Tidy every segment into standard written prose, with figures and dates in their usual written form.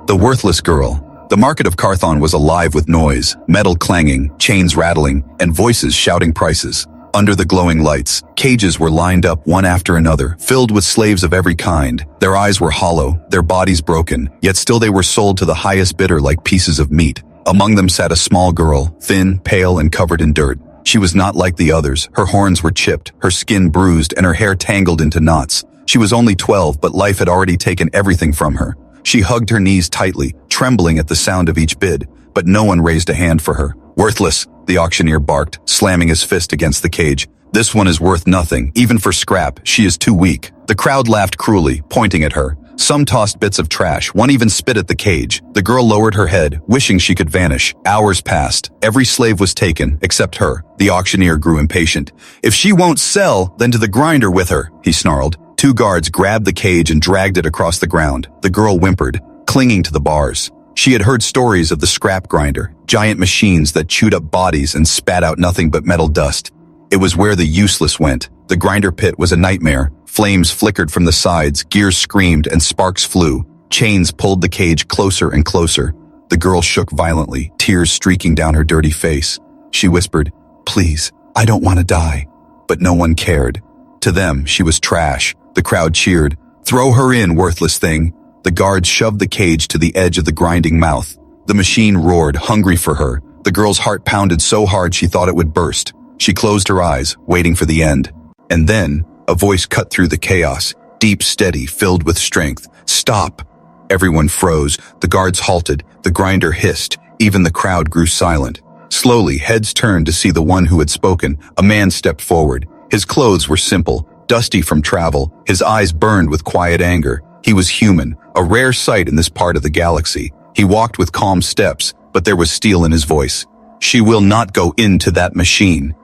The worthless girl. The market of Carthon was alive with noise, metal clanging, chains rattling, and voices shouting prices. Under the glowing lights, cages were lined up one after another, filled with slaves of every kind. Their eyes were hollow, their bodies broken, yet still they were sold to the highest bidder like pieces of meat. Among them sat a small girl, thin, pale, and covered in dirt. She was not like the others. Her horns were chipped, her skin bruised, and her hair tangled into knots. She was only 12, but life had already taken everything from her. She hugged her knees tightly, trembling at the sound of each bid, but no one raised a hand for her. "Worthless," the auctioneer barked, slamming his fist against the cage. "This one is worth nothing, even for scrap. She is too weak." The crowd laughed cruelly, pointing at her. Some tossed bits of trash, one even spit at the cage. The girl lowered her head, wishing she could vanish. Hours passed. Every slave was taken, except her. The auctioneer grew impatient. "If she won't sell, then to the grinder with her," he snarled. Two guards grabbed the cage and dragged it across the ground. The girl whimpered, clinging to the bars. She had heard stories of the scrap grinder, giant machines that chewed up bodies and spat out nothing but metal dust. It was where the useless went. The grinder pit was a nightmare. Flames flickered from the sides, gears screamed, and sparks flew. Chains pulled the cage closer and closer. The girl shook violently, tears streaking down her dirty face. She whispered, "Please, I don't want to die." But no one cared. To them, she was trash. The crowd cheered. "Throw her in, worthless thing." The guards shoved the cage to the edge of the grinding mouth. The machine roared, hungry for her. The girl's heart pounded so hard she thought it would burst. She closed her eyes, waiting for the end. And then, a voice cut through the chaos, deep, steady, filled with strength. "Stop!" Everyone froze. The guards halted. The grinder hissed. Even the crowd grew silent. Slowly, heads turned to see the one who had spoken. A man stepped forward. His clothes were simple, dusty from travel. His eyes burned with quiet anger. He was human, a rare sight in this part of the galaxy. He walked with calm steps, but there was steel in his voice. "She will not go into that machine."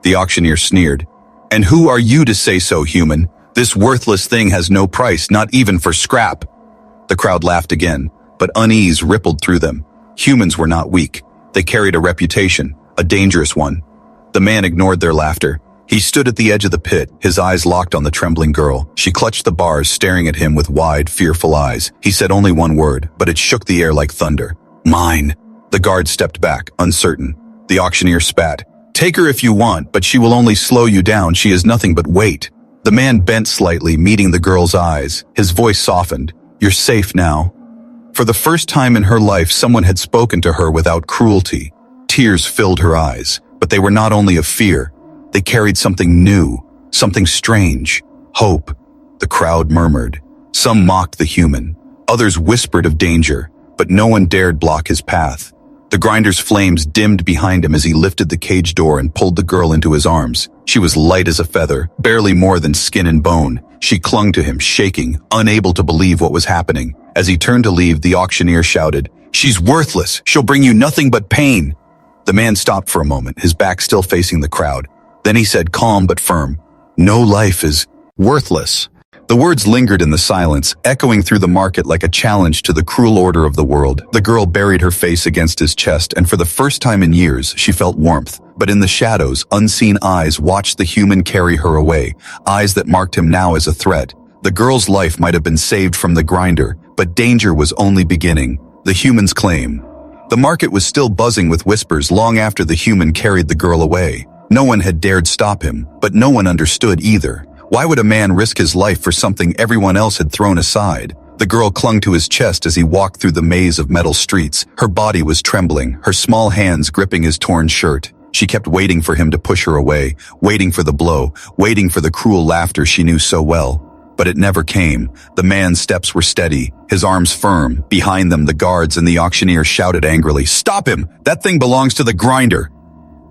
The auctioneer sneered. "And who are you to say so, human? This worthless thing has no price, not even for scrap." The crowd laughed again, but unease rippled through them. Humans were not weak. They carried a reputation, a dangerous one. The man ignored their laughter. He stood at the edge of the pit, his eyes locked on the trembling girl. She clutched the bars, staring at him with wide, fearful eyes. He said only one word, but it shook the air like thunder. "Mine." The guard stepped back, uncertain. The auctioneer spat. "Take her if you want, but she will only slow you down. She is nothing but weight." The man bent slightly, meeting the girl's eyes. His voice softened. "You're safe now." For the first time in her life, someone had spoken to her without cruelty. Tears filled her eyes, but they were not only of fear. They carried something new, something strange. Hope. The crowd murmured. Some mocked the human. Others whispered of danger, but no one dared block his path. The grinder's flames dimmed behind him as he lifted the cage door and pulled the girl into his arms. She was light as a feather, barely more than skin and bone. She clung to him, shaking, unable to believe what was happening. As he turned to leave, the auctioneer shouted, "She's worthless. She'll bring you nothing but pain." The man stopped for a moment, his back still facing the crowd. Then he said, calm but firm, "No life is worthless." The words lingered in the silence, echoing through the market like a challenge to the cruel order of the world. The girl buried her face against his chest, and for the first time in years, she felt warmth. But in the shadows, unseen eyes watched the human carry her away, eyes that marked him now as a threat. The girl's life might have been saved from the grinder, but danger was only beginning. The human's claim. The market was still buzzing with whispers long after the human carried the girl away. No one had dared stop him, but no one understood either. Why would a man risk his life for something everyone else had thrown aside? The girl clung to his chest as he walked through the maze of metal streets. Her body was trembling, her small hands gripping his torn shirt. She kept waiting for him to push her away, waiting for the blow, waiting for the cruel laughter she knew so well. But it never came. The man's steps were steady, his arms firm. Behind them, the guards and the auctioneer shouted angrily, "Stop him! That thing belongs to the grinder!"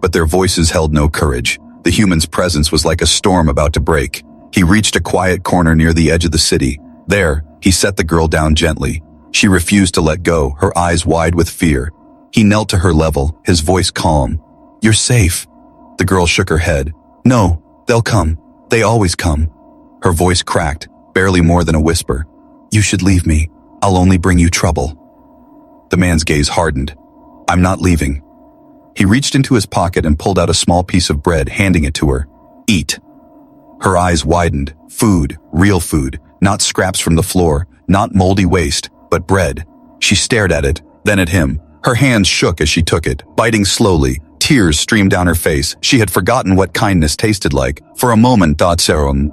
But their voices held no courage. The human's presence was like a storm about to break. He reached a quiet corner near the edge of the city. There, he set the girl down gently. She refused to let go, her eyes wide with fear. He knelt to her level, his voice calm. "You're safe." The girl shook her head. "No, they'll come. They always come." Her voice cracked, barely more than a whisper. "You should leave me. I'll only bring you trouble." The man's gaze hardened. "I'm not leaving." He reached into his pocket and pulled out a small piece of bread, handing it to her. "Eat." Her eyes widened. Food, real food, not scraps from the floor, not moldy waste, but bread. She stared at it, then at him. Her hands shook as she took it, biting slowly. Tears streamed down her face. She had forgotten what kindness tasted like. For a moment, thought Saron.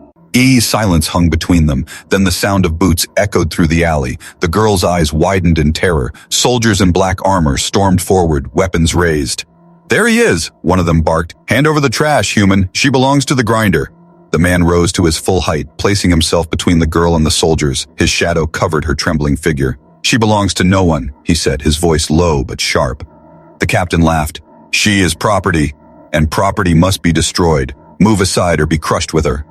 Silence hung between them. Then the sound of boots echoed through the alley. The girl's eyes widened in terror. Soldiers in black armor stormed forward, weapons raised. "There he is," one of them barked. "Hand over the trash, human. She belongs to the grinder." The man rose to his full height, placing himself between the girl and the soldiers. His shadow covered her trembling figure. "She belongs to no one," he said, his voice low but sharp. The captain laughed. "She is property, and property must be destroyed. Move aside or be crushed with her."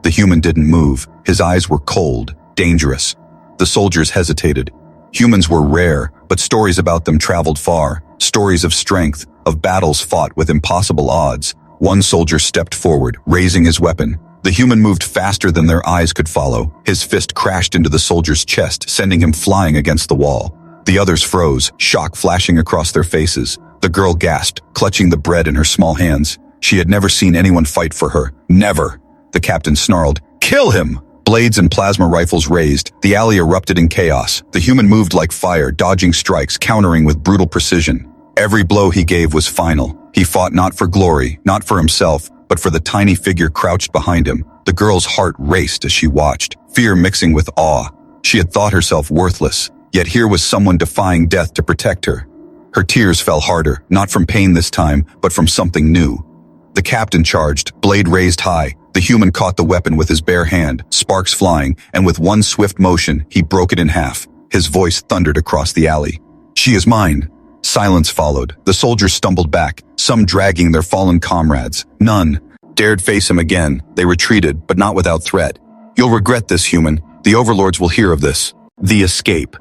The human didn't move. His eyes were cold, dangerous. The soldiers hesitated. Humans were rare, but stories about them traveled far. Stories of strength, of battles fought with impossible odds. One soldier stepped forward, raising his weapon. The human moved faster than their eyes could follow. His fist crashed into the soldier's chest, sending him flying against the wall. The others froze, shock flashing across their faces. The girl gasped, clutching the bread in her small hands. She had never seen anyone fight for her. Never. The captain snarled, "Kill him!" Blades and plasma rifles raised. The alley erupted in chaos. The human moved like fire, dodging strikes, countering with brutal precision. Every blow he gave was final. He fought not for glory, not for himself, but for the tiny figure crouched behind him. The girl's heart raced as she watched, fear mixing with awe. She had thought herself worthless, yet here was someone defying death to protect her. Her tears fell harder, not from pain this time, but from something new. The captain charged, blade raised high. The human caught the weapon with his bare hand, sparks flying, and with one swift motion, he broke it in half. His voice thundered across the alley. "She is mine." Silence followed. The soldiers stumbled back, some dragging their fallen comrades. None dared face him again. They retreated, but not without threat. "You'll regret this, human. The overlords will hear of this." The escape.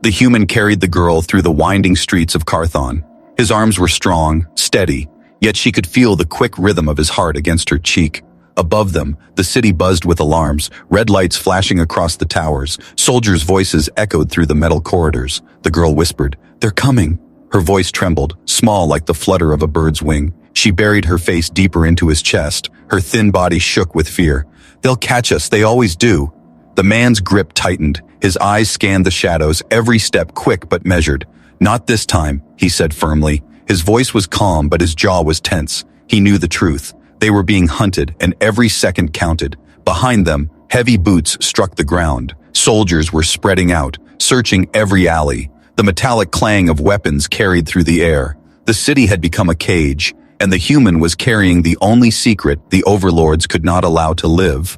The human carried the girl through the winding streets of Carthon. His arms were strong, steady, yet she could feel the quick rhythm of his heart against her cheek. Above them, the city buzzed with alarms, red lights flashing across the towers. Soldiers' voices echoed through the metal corridors. The girl whispered, "They're coming." Her voice trembled, small like the flutter of a bird's wing. She buried her face deeper into his chest. Her thin body shook with fear. "They'll catch us, they always do." The man's grip tightened. His eyes scanned the shadows, every step quick but measured. "Not this time," he said firmly. His voice was calm, but his jaw was tense. He knew the truth. They were being hunted, and every second counted. Behind them, heavy boots struck the ground. Soldiers were spreading out, searching every alley. The metallic clang of weapons carried through the air. The city had become a cage, and the human was carrying the only secret the overlords could not allow to live.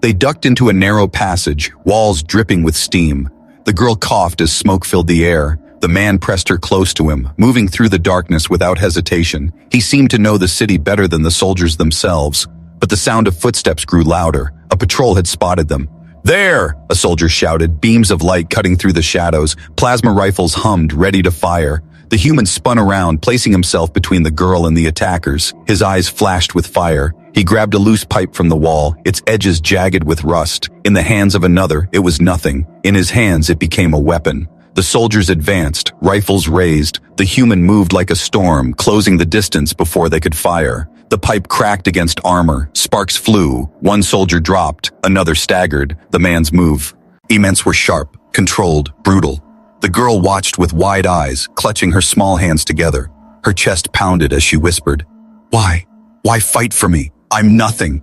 They ducked into a narrow passage, walls dripping with steam. The girl coughed as smoke filled the air. The man pressed her close to him, moving through the darkness without hesitation. He seemed to know the city better than the soldiers themselves. But the sound of footsteps grew louder. A patrol had spotted them. "There!" a soldier shouted, beams of light cutting through the shadows. Plasma rifles hummed, ready to fire. The human spun around, placing himself between the girl and the attackers. His eyes flashed with fire. He grabbed a loose pipe from the wall, its edges jagged with rust. In the hands of another, it was nothing. In his hands, it became a weapon. The soldiers advanced, rifles raised. The human moved like a storm, closing the distance before they could fire. The pipe cracked against armor. Sparks flew. One soldier dropped. Another staggered. The man's movements were sharp, controlled, brutal. The girl watched with wide eyes, clutching her small hands together. Her chest pounded as she whispered, "Why? Why fight for me? I'm nothing."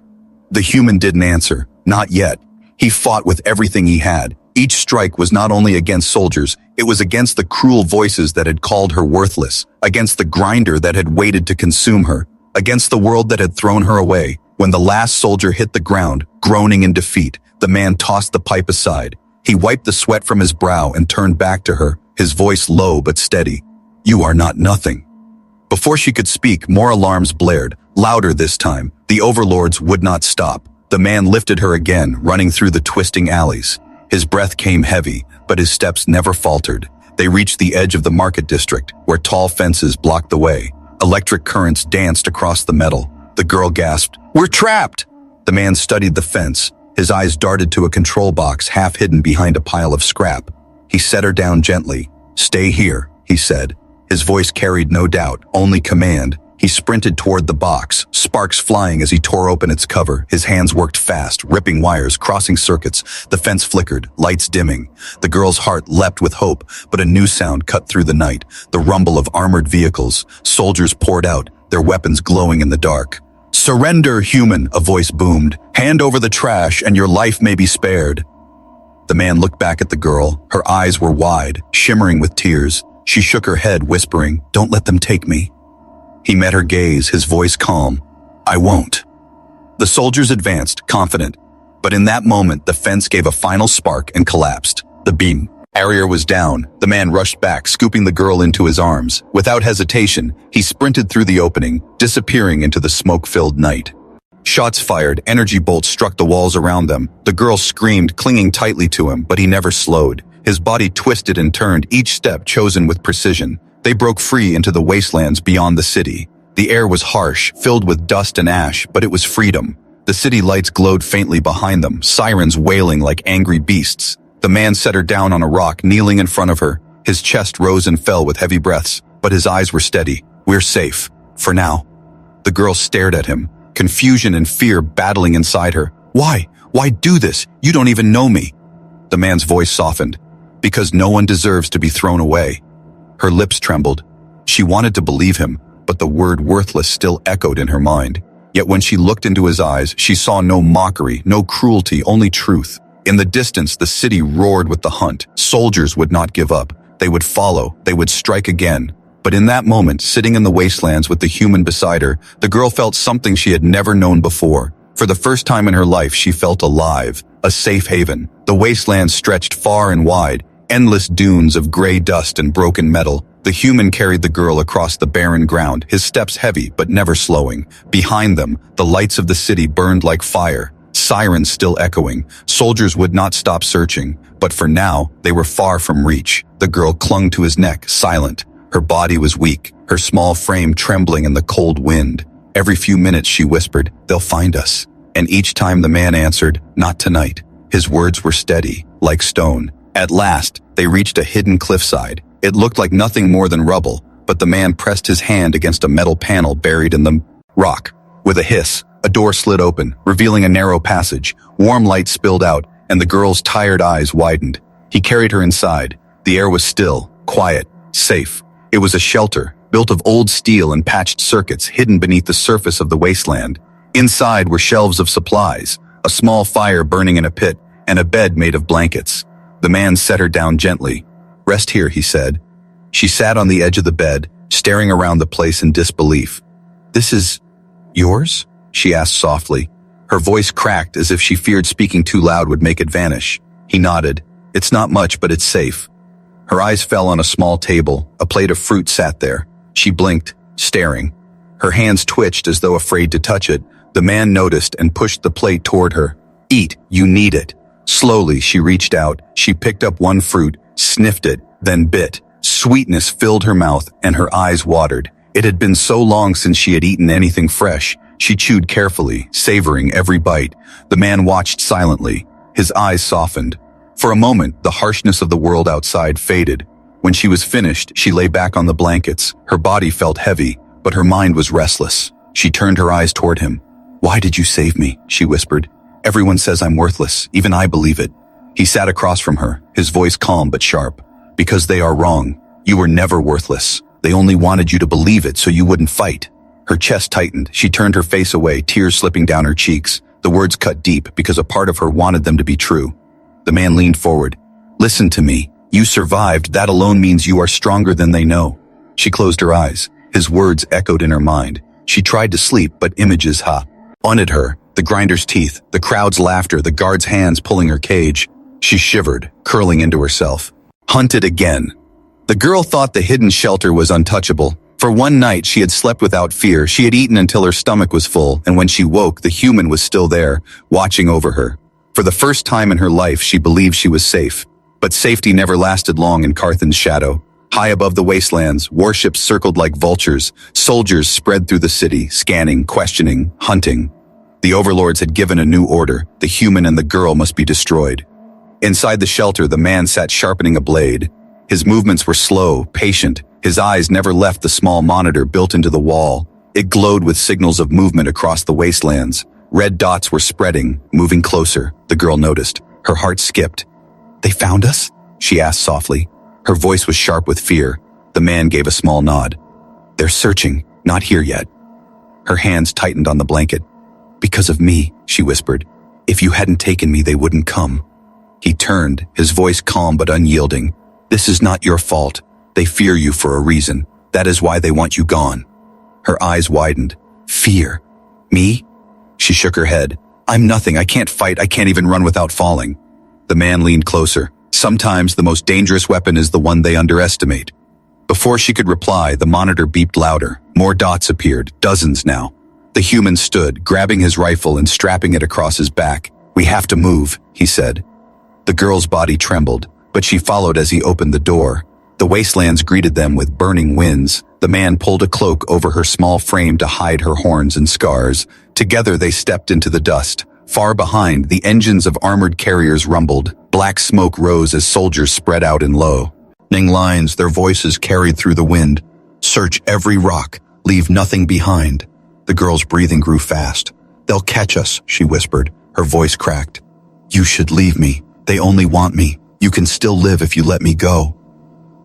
The human didn't answer. Not yet. He fought with everything he had. Each strike was not only against soldiers, it was against the cruel voices that had called her worthless, against the grinder that had waited to consume her, against the world that had thrown her away. When the last soldier hit the ground, groaning in defeat, the man tossed the pipe aside. He wiped the sweat from his brow and turned back to her, his voice low but steady. "You are not nothing." Before she could speak, more alarms blared, louder this time. The overlords would not stop. The man lifted her again, running through the twisting alleys. His breath came heavy, but his steps never faltered. They reached the edge of the market district, where tall fences blocked the way. Electric currents danced across the metal. The girl gasped, "We're trapped!" The man studied the fence. His eyes darted to a control box half hidden behind a pile of scrap. He set her down gently. "Stay here," he said. His voice carried no doubt, only command. He sprinted toward the box, sparks flying as he tore open its cover. His hands worked fast, ripping wires, crossing circuits. The fence flickered, lights dimming. The girl's heart leapt with hope, but a new sound cut through the night. The rumble of armored vehicles. Soldiers poured out, their weapons glowing in the dark. "Surrender, human," a voice boomed. "Hand over the trash and your life may be spared." The man looked back at the girl. Her eyes were wide, shimmering with tears. She shook her head, whispering, "Don't let them take me." He met her gaze, his voice calm. "I won't." The soldiers advanced, confident. But in that moment, the fence gave a final spark and collapsed. The beam barrier was down. The man rushed back, scooping the girl into his arms. Without hesitation, he sprinted through the opening, disappearing into the smoke-filled night. Shots fired, energy bolts struck the walls around them. The girl screamed, clinging tightly to him, but he never slowed. His body twisted and turned, each step chosen with precision. They broke free into the wastelands beyond the city. The air was harsh, filled with dust and ash, but it was freedom. The city lights glowed faintly behind them, sirens wailing like angry beasts. The man set her down on a rock, kneeling in front of her. His chest rose and fell with heavy breaths, but his eyes were steady. "We're safe. For now." The girl stared at him, confusion and fear battling inside her. "Why? Why do this? You don't even know me." The man's voice softened. "Because no one deserves to be thrown away." Her lips trembled. She wanted to believe him, but the word worthless still echoed in her mind. Yet when she looked into his eyes, she saw no mockery, no cruelty, only truth. In the distance, the city roared with the hunt. Soldiers would not give up. They would follow. They would strike again. But in that moment, sitting in the wastelands with the human beside her, the girl felt something she had never known before. For the first time in her life, she felt alive, a safe haven. The wastelands stretched far and wide, endless dunes of gray dust and broken metal. The human carried the girl across the barren ground, his steps heavy but never slowing. Behind them, the lights of the city burned like fire, sirens still echoing. Soldiers would not stop searching, but for now, they were far from reach. The girl clung to his neck, silent. Her body was weak, her small frame trembling in the cold wind. Every few minutes she whispered, "They'll find us." And each time the man answered, "Not tonight." His words were steady, like stone. At last, they reached a hidden cliffside. It looked like nothing more than rubble, but the man pressed his hand against a metal panel buried in the rock. With a hiss, a door slid open, revealing a narrow passage. Warm light spilled out, and the girl's tired eyes widened. He carried her inside. The air was still, quiet, safe. It was a shelter, built of old steel and patched circuits hidden beneath the surface of the wasteland. Inside were shelves of supplies, a small fire burning in a pit, and a bed made of blankets. The man set her down gently. "Rest here," he said. She sat on the edge of the bed, staring around the place in disbelief. "This is yours?" she asked softly. Her voice cracked as if she feared speaking too loud would make it vanish. He nodded. "It's not much, but it's safe." Her eyes fell on a small table. A plate of fruit sat there. She blinked, staring. Her hands twitched as though afraid to touch it. The man noticed and pushed the plate toward her. "Eat, you need it." Slowly, she reached out. She picked up one fruit, sniffed it, then bit. Sweetness filled her mouth, and her eyes watered. It had been so long since she had eaten anything fresh. She chewed carefully, savoring every bite. The man watched silently. His eyes softened. For a moment, the harshness of the world outside faded. When she was finished, she lay back on the blankets. Her body felt heavy, but her mind was restless. She turned her eyes toward him. "Why did you save me?" she whispered. "Everyone says I'm worthless. Even I believe it." He sat across from her, his voice calm but sharp. "Because they are wrong. You were never worthless. They only wanted you to believe it so you wouldn't fight." Her chest tightened. She turned her face away, tears slipping down her cheeks. The words cut deep because a part of her wanted them to be true. The man leaned forward. "Listen to me. You survived. That alone means you are stronger than they know." She closed her eyes. His words echoed in her mind. She tried to sleep, but images haunted her. The grinder's teeth, the crowd's laughter, the guard's hands pulling her cage. She shivered, curling into herself. Hunted again. The girl thought the hidden shelter was untouchable. For one night she had slept without fear. She had eaten until her stomach was full, and when she woke, the human was still there, watching over her. For the first time in her life, she believed she was safe. But safety never lasted long in Carthan's shadow. High above the wastelands, warships circled like vultures. Soldiers spread through the city, scanning, questioning, hunting. The overlords had given a new order. The human and the girl must be destroyed. Inside the shelter, the man sat sharpening a blade. His movements were slow, patient. His eyes never left the small monitor built into the wall. It glowed with signals of movement across the wastelands. Red dots were spreading, moving closer. The girl noticed. Her heart skipped. "They found us?" she asked softly. Her voice was sharp with fear. The man gave a small nod. "They're searching, not here yet." Her hands tightened on the blanket. "Because of me," she whispered. "If you hadn't taken me, they wouldn't come." He turned, his voice calm but unyielding. "This is not your fault. They fear you for a reason. That is why they want you gone." Her eyes widened. "Fear? Me?" She shook her head. "I'm nothing. I can't fight. I can't even run without falling." The man leaned closer. "Sometimes the most dangerous weapon is the one they underestimate." Before she could reply, the monitor beeped louder. More dots appeared, dozens now. The human stood, grabbing his rifle and strapping it across his back. "We have to move," he said. The girl's body trembled, but she followed as he opened the door. The wastelands greeted them with burning winds. The man pulled a cloak over her small frame to hide her horns and scars. Together they stepped into the dust. Far behind, the engines of armored carriers rumbled. Black smoke rose as soldiers spread out in low lines, their voices carried through the wind. "Search every rock. Leave nothing behind." The girl's breathing grew fast. "They'll catch us," she whispered. Her voice cracked. "You should leave me. They only want me. You can still live if you let me go."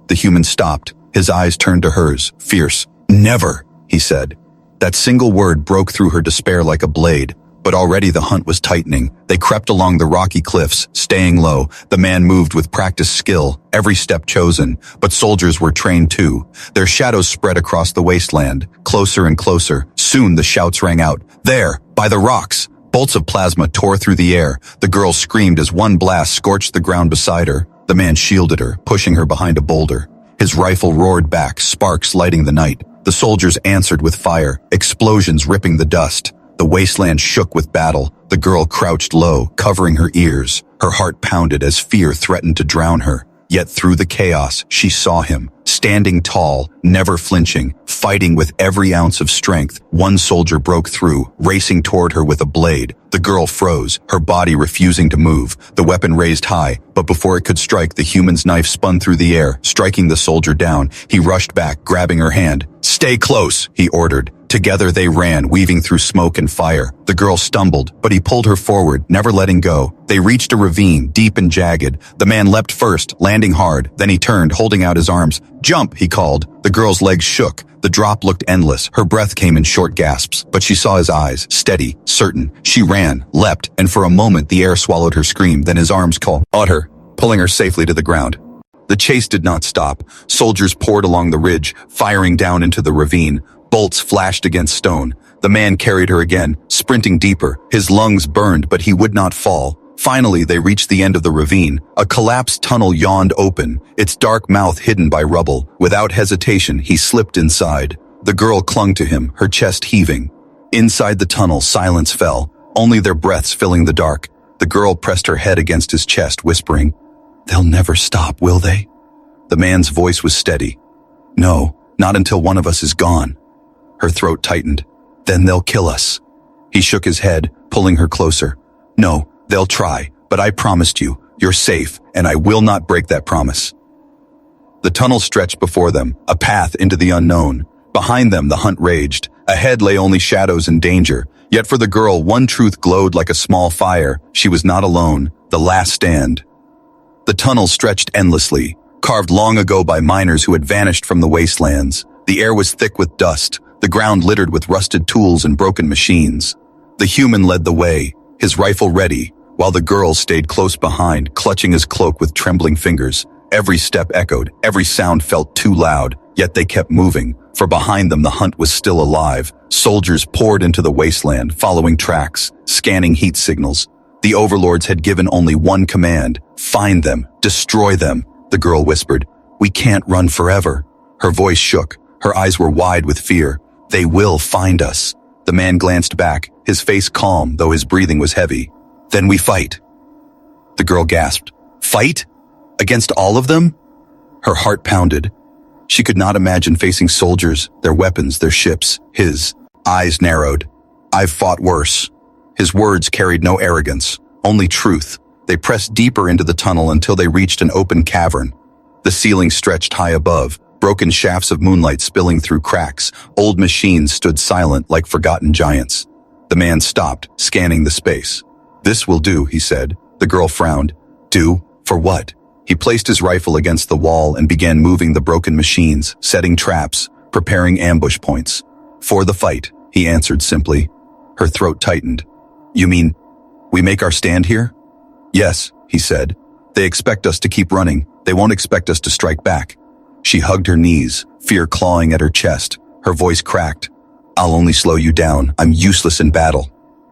The human stopped. His eyes turned to hers, fierce. "Never," he said. That single word broke through her despair like a blade. But already the hunt was tightening. They crept along the rocky cliffs, staying low. The man moved with practiced skill, every step chosen. But soldiers were trained too. Their shadows spread across the wasteland, closer and closer. Soon the shouts rang out. "There, by the rocks!" Bolts of plasma tore through the air. The girl screamed as one blast scorched the ground beside her. The man shielded her, pushing her behind a boulder. His rifle roared back, sparks lighting the night. The soldiers answered with fire, explosions ripping the dust. The wasteland shook with battle. The girl crouched low, covering her ears. Her heart pounded as fear threatened to drown her. Yet through the chaos, she saw him, standing tall, never flinching, fighting with every ounce of strength. One soldier broke through, racing toward her with a blade. The girl froze, her body refusing to move. The weapon raised high, but before it could strike, the human's knife spun through the air, striking the soldier down. He rushed back, grabbing her hand. "Stay close," he ordered. Together they ran, weaving through smoke and fire. The girl stumbled, but he pulled her forward, never letting go. They reached a ravine, deep and jagged. The man leapt first, landing hard. Then he turned, holding out his arms. "Jump," he called. The girl's legs shook. The drop looked endless. Her breath came in short gasps, but she saw his eyes, steady, certain. She ran, leapt, and for a moment the air swallowed her scream. Then his arms caught her, pulling her safely to the ground. The chase did not stop. Soldiers poured along the ridge, firing down into the ravine. Bolts flashed against stone. The man carried her again, sprinting deeper. His lungs burned, but he would not fall. Finally, they reached the end of the ravine. A collapsed tunnel yawned open, its dark mouth hidden by rubble. Without hesitation, he slipped inside. The girl clung to him, her chest heaving. Inside the tunnel, silence fell, only their breaths filling the dark. The girl pressed her head against his chest, whispering, "They'll never stop, will they?" The man's voice was steady. "No, not until one of us is gone." Her throat tightened. "Then they'll kill us." He shook his head, pulling her closer. "No, they'll try, but I promised you, you're safe, and I will not break that promise." The tunnel stretched before them, a path into the unknown. Behind them, the hunt raged. Ahead lay only shadows and danger. Yet for the girl, one truth glowed like a small fire. She was not alone. The last stand. The tunnel stretched endlessly, carved long ago by miners who had vanished from the wastelands. The air was thick with dust, the ground littered with rusted tools and broken machines. The human led the way, his rifle ready, while the girl stayed close behind, clutching his cloak with trembling fingers. Every step echoed, every sound felt too loud, yet they kept moving, for behind them the hunt was still alive. Soldiers poured into the wasteland, following tracks, scanning heat signals. The overlords had given only one command: find them, destroy them. The girl whispered, "We can't run forever." Her voice shook, her eyes were wide with fear. "They will find us." The man glanced back, his face calm, though his breathing was heavy. "Then we fight." The girl gasped. "Fight? Against all of them?" Her heart pounded. She could not imagine facing soldiers, their weapons, their ships. His eyes narrowed. "I've fought worse." His words carried no arrogance, only truth. They pressed deeper into the tunnel until they reached an open cavern. The ceiling stretched high above. broken shafts of moonlight spilling through cracks. Old machines stood silent like forgotten giants. The man stopped, scanning the space. "This will do," he said. The girl frowned. "Do? For what?" He placed his rifle against the wall and began moving the broken machines, setting traps, preparing ambush points. "For the fight," he answered simply. Her throat tightened. "You mean, we make our stand here?" "Yes," he said. "They expect us to keep running. They won't expect us to strike back." She hugged her knees, fear clawing at her chest. Her voice cracked. "I'll only slow you down. I'm useless in battle."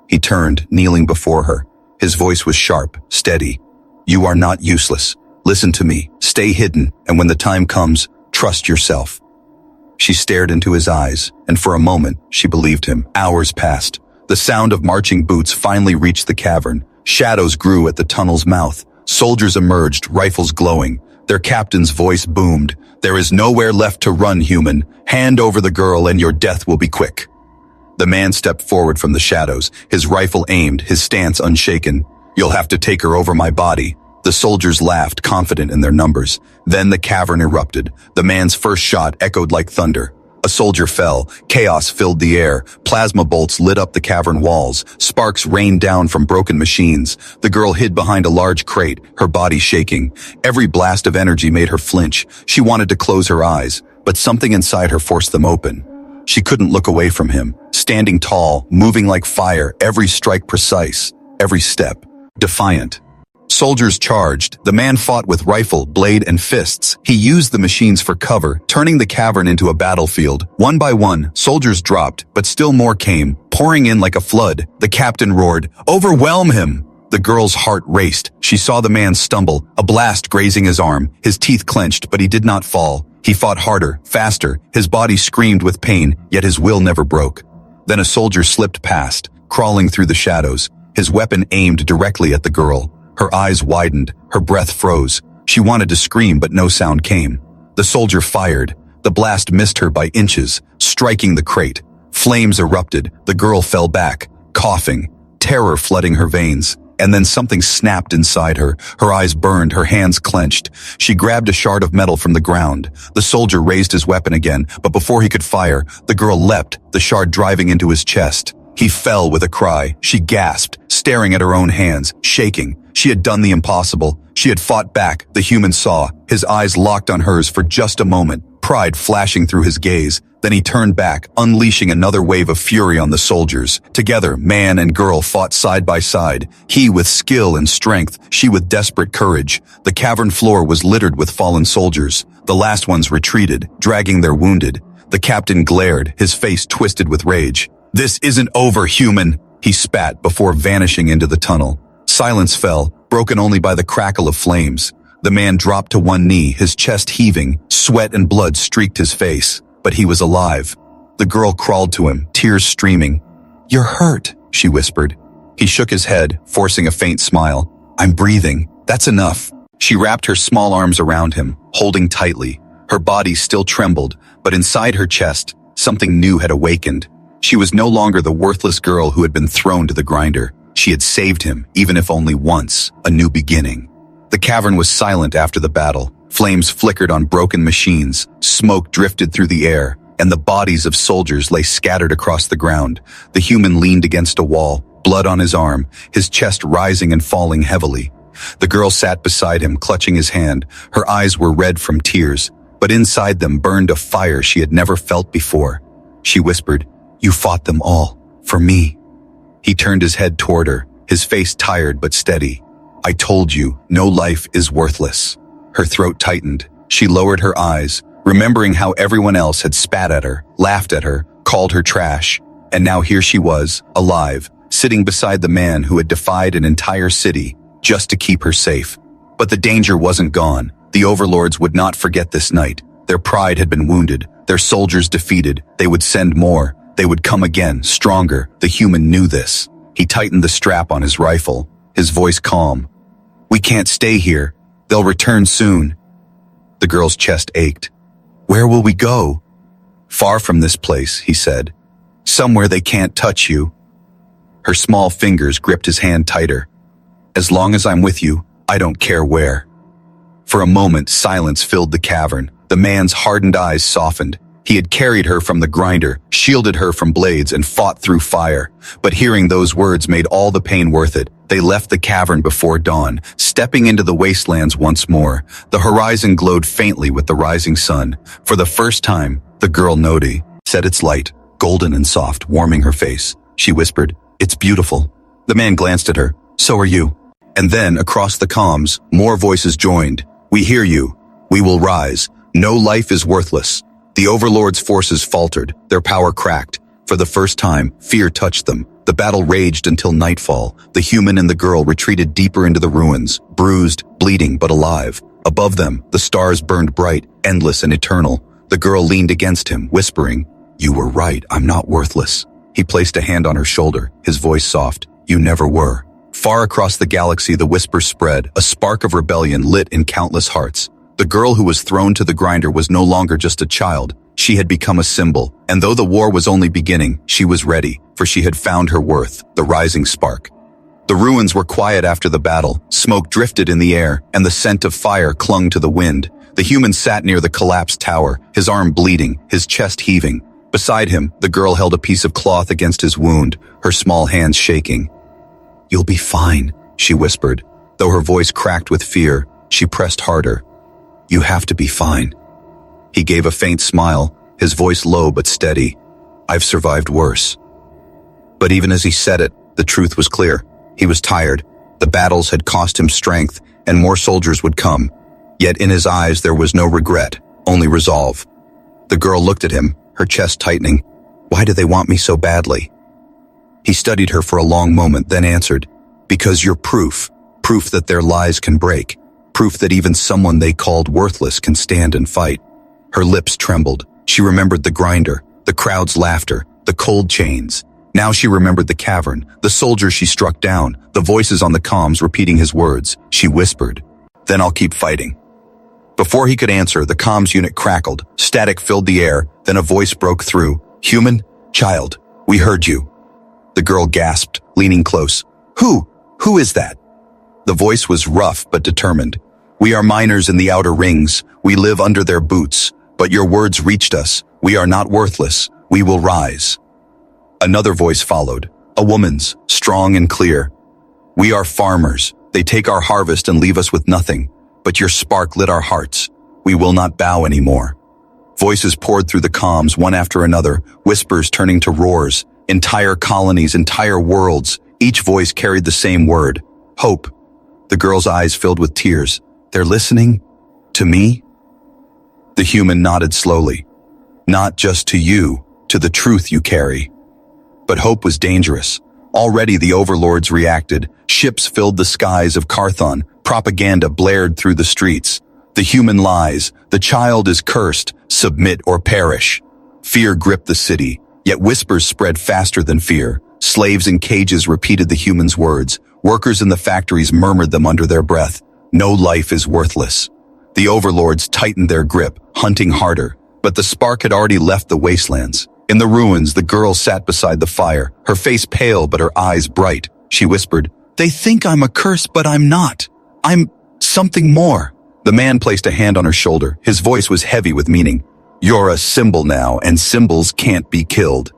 He turned, kneeling before her. His voice was sharp, steady. "You are not useless. Listen to me. Stay hidden, and when the time comes, trust yourself." She stared into his eyes, and for a moment, she believed him. Hours passed. The sound of marching boots finally reached the cavern. Shadows grew at the tunnel's mouth. Soldiers emerged, rifles glowing. Their captain's voice boomed. "There is nowhere left to run, human. Hand over the girl and your death will be quick." The man stepped forward from the shadows, his rifle aimed, his stance unshaken. "You'll have to take her over my body." The soldiers laughed, confident in their numbers. Then the cavern erupted. The man's first shot echoed like thunder. A soldier fell. Chaos filled the air. Plasma bolts lit up the cavern walls. Sparks rained down from broken machines. The girl hid behind a large crate, her body shaking. Every blast of energy made her flinch. She wanted to close her eyes, but something inside her forced them open. She couldn't look away from him, standing tall, moving like fire, every strike precise, every step defiant. Soldiers charged. The man fought with rifle, blade, and fists. He used the machines for cover, turning the cavern into a battlefield. One by one, soldiers dropped, but still more came, pouring in like a flood. The captain roared, "Overwhelm him!" The girl's heart raced. She saw the man stumble, a blast grazing his arm. His teeth clenched, but he did not fall. He fought harder, faster. His body screamed with pain, yet his will never broke. Then a soldier slipped past, crawling through the shadows, his weapon aimed directly at the girl. Her eyes widened, her breath froze. She wanted to scream, but no sound came. The soldier fired. The blast missed her by inches, striking the crate. Flames erupted. The girl fell back, coughing, terror flooding her veins. And then something snapped inside her. Her eyes burned, her hands clenched. She grabbed a shard of metal from the ground. The soldier raised his weapon again, but before he could fire, the girl leapt, the shard driving into his chest. He fell with a cry. She gasped, staring at her own hands, shaking. She had done the impossible. She had fought back, the human saw. His eyes locked on hers for just a moment, pride flashing through his gaze. Then he turned back, unleashing another wave of fury on the soldiers. Together, man and girl fought side by side. He with skill and strength, she with desperate courage. The cavern floor was littered with fallen soldiers. The last ones retreated, dragging their wounded. The captain glared, his face twisted with rage. "This isn't over, human!" he spat before vanishing into the tunnel. Silence fell, broken only by the crackle of flames. The man dropped to one knee, his chest heaving. Sweat and blood streaked his face, but he was alive. The girl crawled to him, tears streaming. "You're hurt," she whispered. He shook his head, forcing a faint smile. "I'm breathing. That's enough." She wrapped her small arms around him, holding tightly. Her body still trembled, but inside her chest, something new had awakened. She was no longer the worthless girl who had been thrown to the grinder. She had saved him, even if only once, a new beginning. The cavern was silent after the battle. Flames flickered on broken machines, smoke drifted through the air, and the bodies of soldiers lay scattered across the ground. The human leaned against a wall, blood on his arm, his chest rising and falling heavily. The girl sat beside him, clutching his hand. Her eyes were red from tears, but inside them burned a fire she had never felt before. She whispered, "You fought them all, for me." He turned his head toward her, his face tired but steady. "I told you, no life is worthless." Her throat tightened. She lowered her eyes, remembering how everyone else had spat at her, laughed at her, called her trash. And now here she was, alive, sitting beside the man who had defied an entire city just to keep her safe. But the danger wasn't gone. The overlords would not forget this night. Their pride had been wounded, their soldiers defeated. They would send more. They would come again, stronger. The human knew this. He tightened the strap on his rifle, his voice calm. "We can't stay here. They'll return soon." The girl's chest ached. "Where will we go?" "Far from this place," he said. "Somewhere they can't touch you." Her small fingers gripped his hand tighter. "As long as I'm with you, I don't care where." For a moment, silence filled the cavern. The man's hardened eyes softened. He had carried her from the grinder, shielded her from blades, and fought through fire. But hearing those words made all the pain worth it. They left the cavern before dawn, stepping into the wastelands once more. The horizon glowed faintly with the rising sun. For the first time, the girl Nodi set its light, golden and soft, warming her face. She whispered, "It's beautiful." The man glanced at her. "So are you." And then, across the comms, more voices joined. "We hear you. We will rise. No life is worthless." The Overlord's forces faltered, their power cracked. For the first time, fear touched them. The battle raged until nightfall. The human and the girl retreated deeper into the ruins, bruised, bleeding, but alive. Above them, the stars burned bright, endless and eternal. The girl leaned against him, whispering, "You were right, I'm not worthless." He placed a hand on her shoulder, his voice soft. "You never were." Far across the galaxy, the whisper spread, a spark of rebellion lit in countless hearts. The girl who was thrown to the grinder was no longer just a child. She had become a symbol, and though the war was only beginning, she was ready, for she had found her worth, the rising spark. The ruins were quiet after the battle. Smoke drifted in the air, and the scent of fire clung to the wind. The human sat near the collapsed tower, his arm bleeding, his chest heaving. Beside him, the girl held a piece of cloth against his wound, her small hands shaking. "You'll be fine," she whispered. Though her voice cracked with fear, she pressed harder. "You have to be fine." He gave a faint smile, his voice low but steady. "I've survived worse." But even as he said it, the truth was clear. He was tired. The battles had cost him strength, and more soldiers would come. Yet in his eyes there was no regret, only resolve. The girl looked at him, her chest tightening. "Why do they want me so badly?" He studied her for a long moment, then answered, "Because you're proof that their lies can break, proof that even someone they called worthless can stand and fight." Her lips trembled. She remembered the grinder, the crowd's laughter, the cold chains. Now she remembered the cavern, the soldiers she struck down, the voices on the comms repeating his words. She whispered, "Then I'll keep fighting." Before he could answer, the comms unit crackled. Static filled the air, then a voice broke through. "Human? Child, we heard you." The girl gasped, leaning close. Who is that?" The voice was rough but determined. "We are miners in the outer rings. We live under their boots. But your words reached us. We are not worthless. We will rise." Another voice followed, a woman's, strong and clear. "We are farmers. They take our harvest and leave us with nothing. But your spark lit our hearts. We will not bow anymore." Voices poured through the comms, one after another, whispers turning to roars. Entire colonies, entire worlds. Each voice carried the same word, hope. The girl's eyes filled with tears. "They're listening? To me?" The human nodded slowly. "Not just to you, to the truth you carry." But hope was dangerous. Already the overlords reacted. Ships filled the skies of Carthon. Propaganda blared through the streets. The human lies. The child is cursed. Submit or perish. Fear gripped the city, yet whispers spread faster than fear. Slaves in cages repeated the human's words. Workers in the factories murmured them under their breath. No life is worthless. The overlords tightened their grip, hunting harder. But the spark had already left the wastelands. In the ruins, the girl sat beside the fire, her face pale but her eyes bright. She whispered, "They think I'm a curse, but I'm not. I'm something more." The man placed a hand on her shoulder. His voice was heavy with meaning. "You're a symbol now, and symbols can't be killed."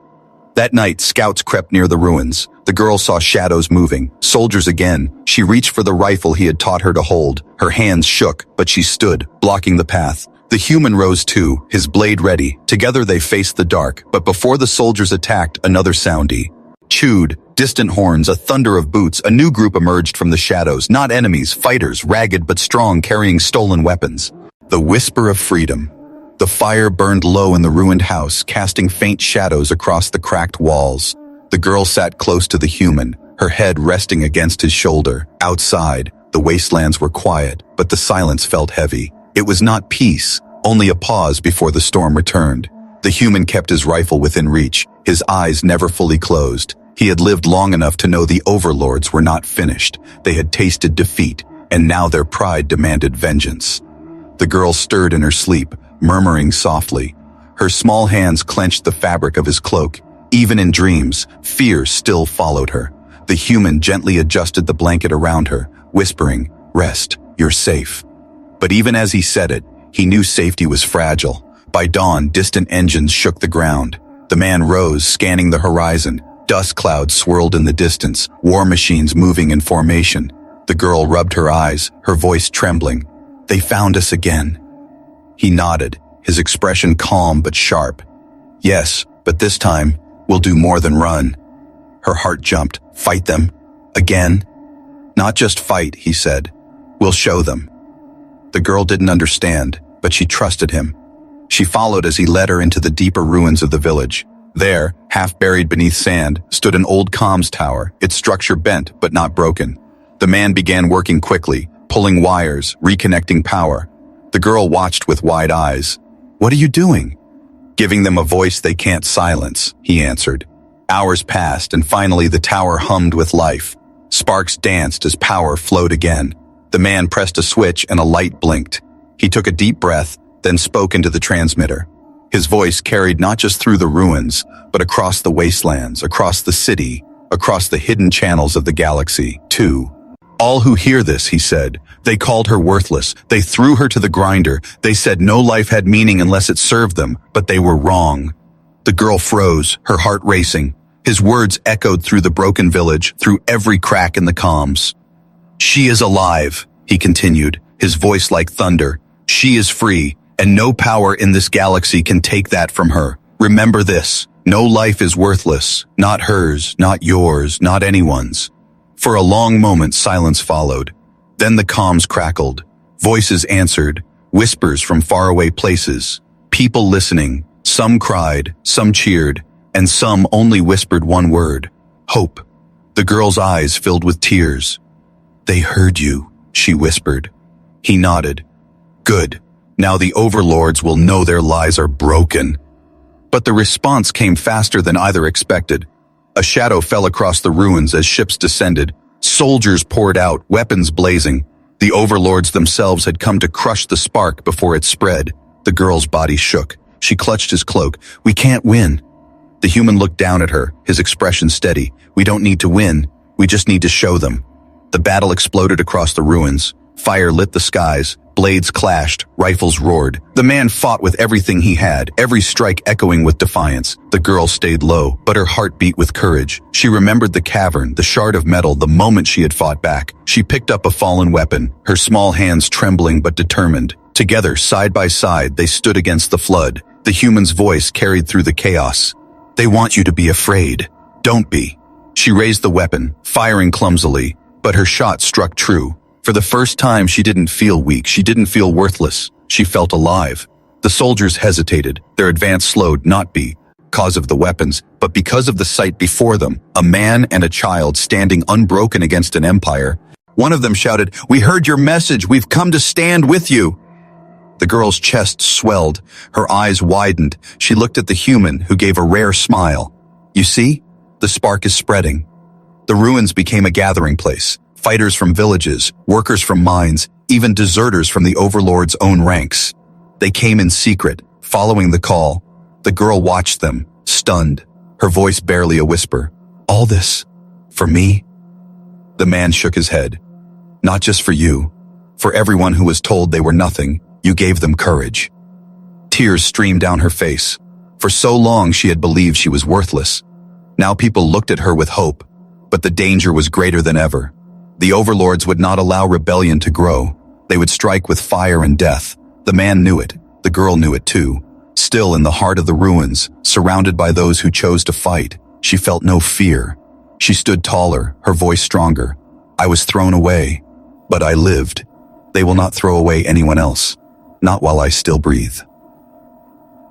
That night, scouts crept near the ruins. The girl saw shadows moving. Soldiers again. She reached for the rifle he had taught her to hold. Her hands shook, but she stood, blocking the path. The human rose too, his blade ready. Together they faced the dark, but before the soldiers attacked, another soundy. Chewed, distant horns, a thunder of boots, a new group emerged from the shadows, not enemies, fighters, ragged but strong, carrying stolen weapons. The whisper of freedom. The fire burned low in the ruined house, casting faint shadows across the cracked walls. The girl sat close to the human, her head resting against his shoulder. Outside, the wastelands were quiet, but the silence felt heavy. It was not peace, only a pause before the storm returned. The human kept his rifle within reach, his eyes never fully closed. He had lived long enough to know the overlords were not finished. They had tasted defeat, and now their pride demanded vengeance. The girl stirred in her sleep, murmuring softly. Her small hands clenched the fabric of his cloak. Even in dreams, fear still followed her. The human gently adjusted the blanket around her, whispering, "Rest, you're safe." But even as he said it, He knew safety was fragile. By dawn, distant engines shook the ground. The man rose, scanning the horizon. Dust clouds swirled in the distance, war machines moving in formation. The girl rubbed her eyes, her voice trembling. "They found us again." He nodded, his expression calm but sharp. "Yes, but this time, we'll do more than run." Her heart jumped. "Fight them? Again?" "Not just fight," he said. "We'll show them." The girl didn't understand, but she trusted him. She followed as he led her into the deeper ruins of the village. There, half buried beneath sand, stood an old comms tower, its structure bent but not broken. The man began working quickly, pulling wires, reconnecting power. The girl watched with wide eyes. "What are you doing?" "Giving them a voice they can't silence," he answered. Hours passed, and finally the tower hummed with life. Sparks danced as power flowed again. The man pressed a switch and a light blinked. He took a deep breath, then spoke into the transmitter. His voice carried not just through the ruins, but across the wastelands, across the city, across the hidden channels of the galaxy, too. "All who hear this," he said, "they called her worthless. They threw her to the grinder. They said no life had meaning unless it served them, but they were wrong." The girl froze, her heart racing. His words echoed through the broken village, through every crack in the comms. "She is alive," he continued, his voice like thunder. "She is free, and no power in this galaxy can take that from her. Remember this, no life is worthless, not hers, not yours, not anyone's." For a long moment silence followed. Then the comms crackled. Voices answered, whispers from faraway places. People listening, some cried, some cheered, and some only whispered one word, hope. The girl's eyes filled with tears. "They heard you," she whispered. He nodded. "Good. Now the overlords will know their lies are broken." But the response came faster than either expected. A shadow fell across the ruins as ships descended. Soldiers poured out, weapons blazing. The overlords themselves had come to crush the spark before it spread. The girl's body shook. She clutched his cloak. "We can't win." The human looked down at her, his expression steady. "We don't need to win. We just need to show them." The battle exploded across the ruins. Fire lit the skies. Blades clashed, rifles roared. The man fought with everything he had, every strike echoing with defiance. The girl stayed low, but her heart beat with courage. She remembered the cavern, the shard of metal, the moment she had fought back. She picked up a fallen weapon, her small hands trembling but determined. Together, side by side, they stood against the flood. The human's voice carried through the chaos. "They want you to be afraid. Don't be." She raised the weapon, firing clumsily, but her shot struck true. For the first time, she didn't feel weak, she didn't feel worthless, she felt alive. The soldiers hesitated, their advance slowed not because of the weapons, but because of the sight before them, a man and a child standing unbroken against an empire. One of them shouted, "We heard your message, we've come to stand with you." The girl's chest swelled, her eyes widened. She looked at the human, who gave a rare smile. "You see? The spark is spreading." The ruins became a gathering place. Fighters from villages, workers from mines, even deserters from the overlord's own ranks. They came in secret, following the call. The girl watched them, stunned, her voice barely a whisper. "All this, for me?" The man shook his head. "Not just for you. For everyone who was told they were nothing, you gave them courage." Tears streamed down her face. For so long she had believed she was worthless. Now people looked at her with hope, but the danger was greater than ever. The overlords would not allow rebellion to grow. They would strike with fire and death. The man knew it. The girl knew it too. Still in the heart of the ruins, surrounded by those who chose to fight, she felt no fear. She stood taller, her voice stronger. "I was thrown away, but I lived. They will not throw away anyone else. Not while I still breathe."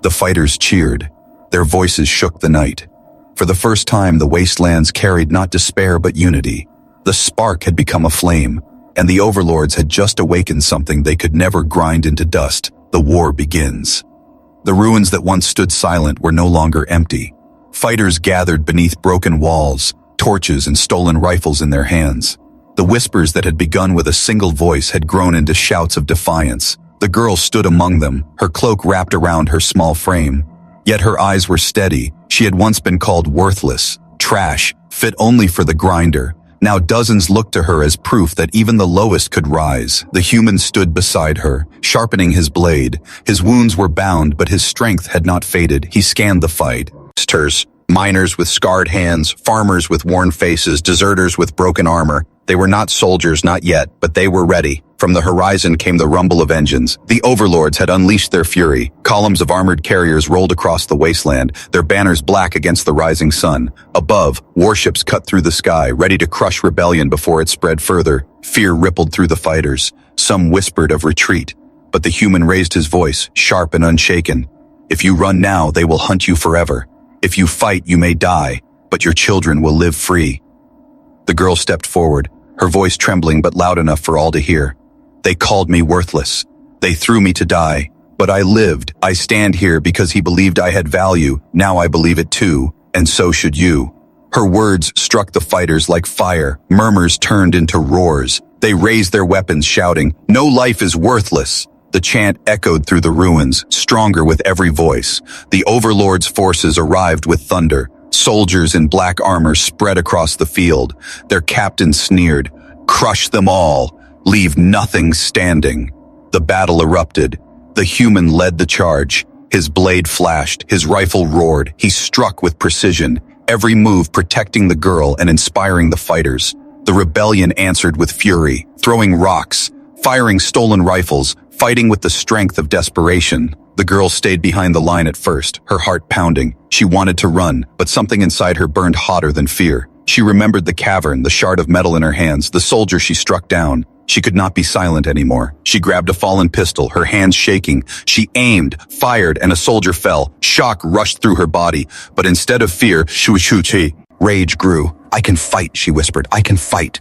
The fighters cheered. Their voices shook the night. For the first time, the wastelands carried not despair but unity. The spark had become a flame, and the overlords had just awakened something they could never grind into dust. The war begins. The ruins that once stood silent were no longer empty. Fighters gathered beneath broken walls, torches and stolen rifles in their hands. The whispers that had begun with a single voice had grown into shouts of defiance. The girl stood among them, her cloak wrapped around her small frame. Yet her eyes were steady. She had once been called worthless, trash, fit only for the grinder. Now dozens looked to her as proof that even the lowest could rise. The human stood beside her, sharpening his blade. His wounds were bound, but his strength had not faded. He scanned the fight. Miners with scarred hands, farmers with worn faces, deserters with broken armor. They were not soldiers, not yet, but they were ready. From the horizon came the rumble of engines. The overlords had unleashed their fury. Columns of armored carriers rolled across the wasteland, their banners black against the rising sun. Above, warships cut through the sky, ready to crush rebellion before it spread further. Fear rippled through the fighters. Some whispered of retreat, but the human raised his voice, sharp and unshaken. If you run now, they will hunt you forever. If you fight, you may die, but your children will live free. The girl stepped forward, her voice trembling but loud enough for all to hear. They called me worthless. They threw me to die, but I lived. I stand here because he believed I had value. Now I believe it too, and so should you. Her words struck the fighters like fire. Murmurs turned into roars. They raised their weapons, shouting, "No life is worthless." The chant echoed through the ruins, stronger with every voice. The overlord's forces arrived with thunder. Soldiers in black armor spread across the field. Their captain sneered, "Crush them all. Leave nothing standing." The battle erupted. The human led the charge. His blade flashed, his rifle roared. He struck with precision, every move protecting the girl and inspiring the fighters. The rebellion answered with fury, throwing rocks, firing stolen rifles, fighting with the strength of desperation. The girl stayed behind the line at first, her heart pounding. She wanted to run, but something inside her burned hotter than fear. She remembered the cavern, the shard of metal in her hands, the soldier she struck down. She could not be silent anymore. She grabbed a fallen pistol, her hands shaking. She aimed, fired, and a soldier fell. Shock rushed through her body, but instead of fear, rage grew. "I can fight," she whispered. "I can fight."